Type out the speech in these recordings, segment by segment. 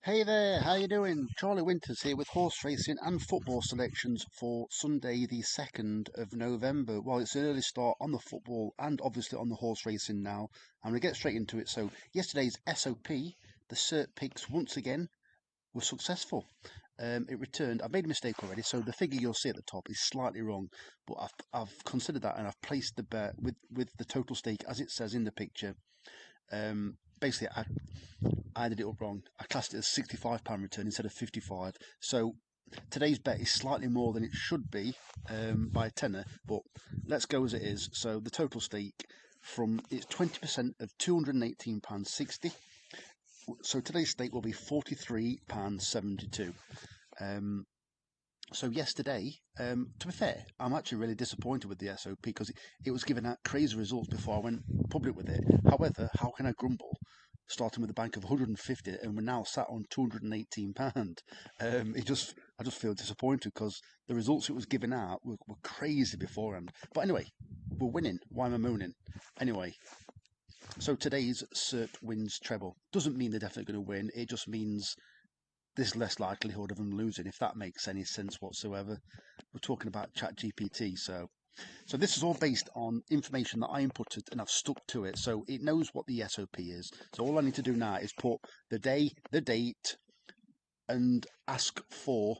Hey there, how you doing? Charlie Winters here with horse racing and football selections for Sunday the 2nd of November. Well, it's an early start on the football and obviously on the horse racing now. I'm going to get straight into it. So yesterday's SOP, the cert picks once again were successful. It returned. I made a mistake already, so the figure you'll see at the top is slightly wrong, but I've considered that and I've placed the bet with the total stake as it says in the picture. Basically, I did it all wrong. I classed it as £65 return instead of 55. So today's bet is slightly more than it should be by a tenner, but let's go as it is. So the total stake from it's 20% of £218.60. So today's stake will be £43.72. So yesterday, to be fair, I'm actually really disappointed with the SOP because it was giving out crazy results before I went public with it. However, how can I grumble? Starting with a bank of 150 and we're now sat on £218. I just feel disappointed because the results it was giving out were crazy beforehand. But anyway, we're winning. Why am I moaning? Anyway, so today's cert wins treble. Doesn't mean they're definitely going to win. It just means there's less likelihood of them losing, if that makes any sense whatsoever. We're talking about ChatGPT, so this is all based on information that I inputted and I've stuck to it, so it knows what the SOP is. So all I need to do now is put the day, the date, and ask for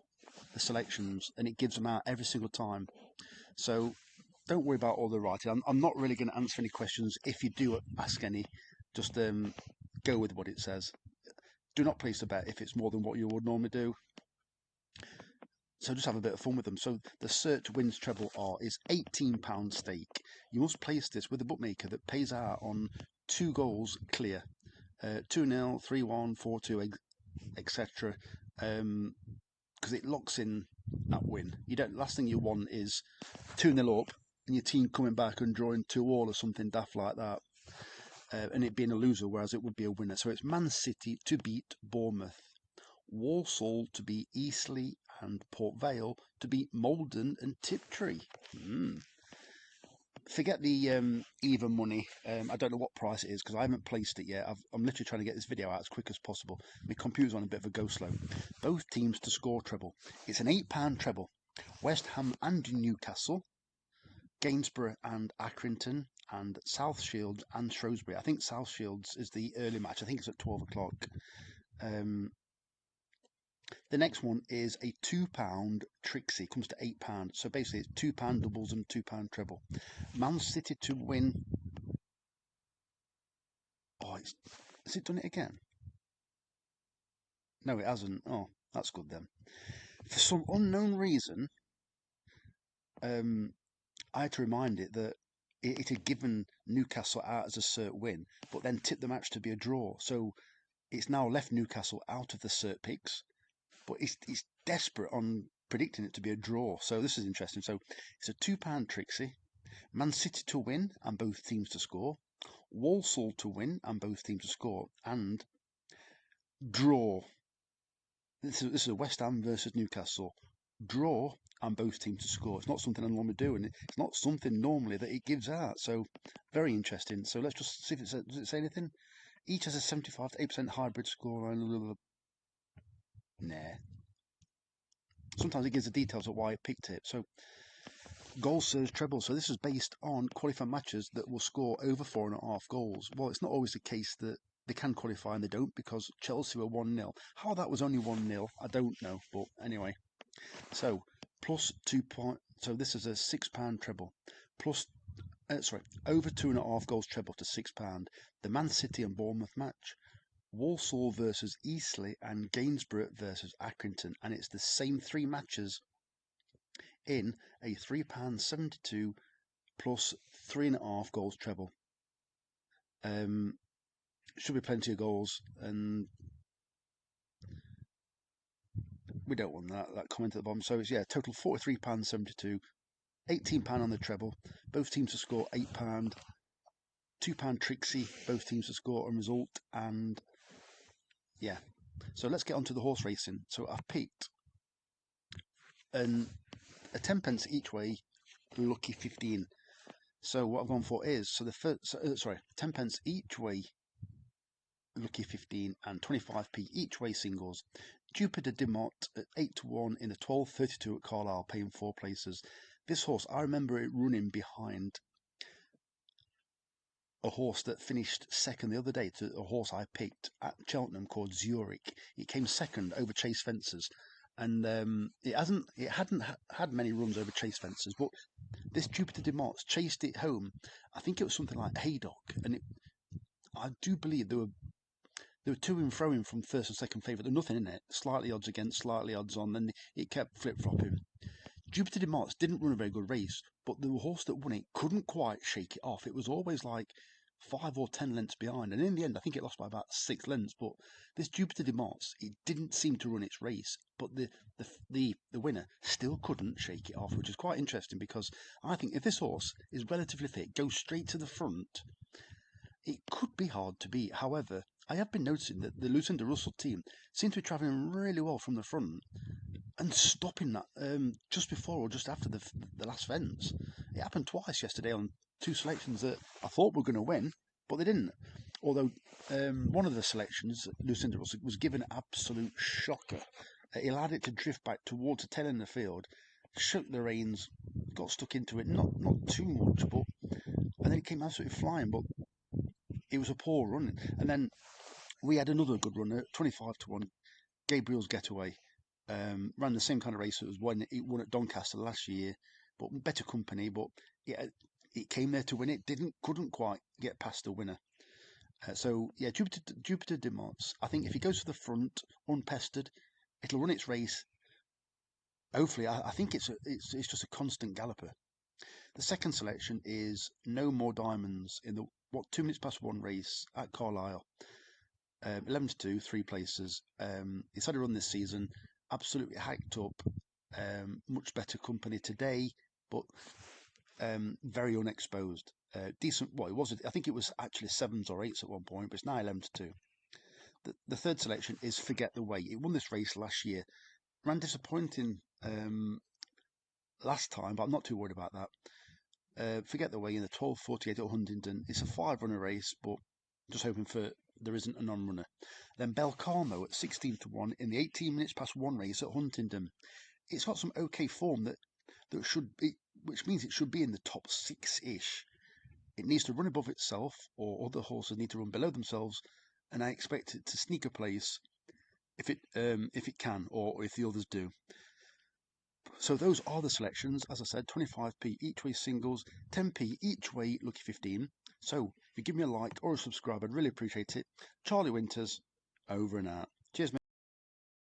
the selections, and it gives them out every single time. So don't worry about all the writing. I'm not really going to answer any questions. If you do ask any, just go with what it says. Do not place a bet if it's more than what you would normally do. So just have a bit of fun with them. So the cert wins treble R is £18 stake. You must place this with a bookmaker that pays out on 2 goals clear, 2-0, 3-1, 4-2, etc. Because it locks in that win. You don't. Last thing you want is 2-0 up and your team coming back and drawing 2-2 or something daft like that. And it being a loser, whereas it would be a winner. So it's Man City to beat Bournemouth, Walsall to beat Eastleigh, and Port Vale to beat Malden and Tiptree. Forget the even money. I don't know what price it is because I haven't placed it yet. I'm literally trying to get this video out as quick as possible. My computer's on a bit of a go slow. Both teams to score treble. It's an £8 treble. West Ham and Newcastle, Gainsborough and Accrington, and South Shields and Shrewsbury. I think South Shields is the early match. I think it's at 12 o'clock. The next one is a £2 Trixie, comes to £8. So basically it's £2 doubles and £2 treble. Man City to win. Oh, has it done it again? No, it hasn't. Oh, that's good then. For some unknown reason, I had to remind it that it had given Newcastle out as a cert win, but then tipped the match to be a draw. So it's now left Newcastle out of the cert picks, but it's desperate on predicting it to be a draw. So this is interesting. So it's a £2 Trixie. Man City to win and both teams to score. Walsall to win and both teams to score. And draw. This is a West Ham versus Newcastle. Draw and both teams to score. It's not something I normally do, and it's not something normally that it gives out. So very interesting. So let's just see if it says, does it say anything? Each has a 75 to 8% hybrid score. Nah. Sometimes it gives the details of why I picked it. So goal surge treble. So this is based on qualifying matches that will score over 4.5 goals. Well, it's not always the case that they can qualify and they don't, because Chelsea were 1-0. How that was only 1-0, I don't know. But anyway, so plus 2 point. So this is a £6 treble. Plus, over 2.5 goals treble to £6. The Man City and Bournemouth match. Walsall versus Eastleigh and Gainsborough versus Accrington, and it's the same 3 matches in a £3.72 plus 3.5 goals treble. Should be plenty of goals, and we don't want that comment at the bottom. So it's total £43.72, £18 on the treble. Both teams to score £8, £2 Trixie, both teams to score and result, and yeah. So let's get on to the horse racing. So I've picked a 10 pence each way, lucky 15. So what I've gone for is 10 pence each way, lucky 15, and 25p each way singles. Jupiter Demott at 8-1 in the 12.32 at Carlisle, paying 4 places. This horse, I remember it running behind a horse that finished second the other day to a horse I picked at Cheltenham called Zurich. It came second over Chase Fences, and it hadn't had many runs over Chase Fences, but this Jupiter Demott chased it home. I think it was something like Haydock, and I do believe there were to and fro from first and second favourite. There was nothing in it. Slightly odds against, slightly odds on. Then it kept flip flopping. Jupiter Demott didn't run a very good race, but the horse that won it couldn't quite shake it off. It was always like 5 or 10 lengths behind, and in the end, I think it lost by about 6 lengths. But this Jupiter Demott, it didn't seem to run its race, but the winner still couldn't shake it off, which is quite interesting because I think if this horse is relatively fit, goes straight to the front, it could be hard to beat. However, I have been noticing that the Lucinda Russell team seem to be travelling really well from the front and stopping that just before or just after the last fence. It happened twice yesterday on 2 selections that I thought were going to win, but they didn't. Although one of the selections, Lucinda Russell, was given an absolute shocker. He allowed it to drift back towards the tail end of the field, shook the reins, got stuck into it, not too much, but and then it came absolutely flying. But it was a poor run, and then we had another good runner, 25-1, Gabriel's Getaway. Ran the same kind of race as when it won at Doncaster last year, but better company. But it came there to win. It couldn't quite get past the winner. So yeah, Jupiter Demott. I think if he goes to the front unpestered, it'll run its race. Hopefully, I think it's just a constant galloper. The second selection is No More Diamonds in the 2 minutes past 1 race at Carlisle. 11-2, 3 places. He's had a run this season, absolutely hacked up. Much better company today, but very unexposed. Decent. Well, it was. I think it was actually 7s or 8s at one point, but it's now 11-2. The third selection is Forget the Way. It won this race last year. Ran disappointing last time, but I'm not too worried about that. Forget the Way in the 12.48 at Huntingdon. It's a 5-runner race, but just hoping for there isn't a non-runner. Then Belcamo at 16-1 in the 18 minutes past 1 race at Huntingdon. It's got some okay form that should be, which means it should be in the top 6-ish. It needs to run above itself, or other horses need to run below themselves, and I expect it to sneak a place if it can, or if the others do. So those are the selections. As I said, 25p each way singles, 10p each way lucky 15. So if you give me a like or a subscribe, I'd really appreciate it. Charlie Winters, over and out.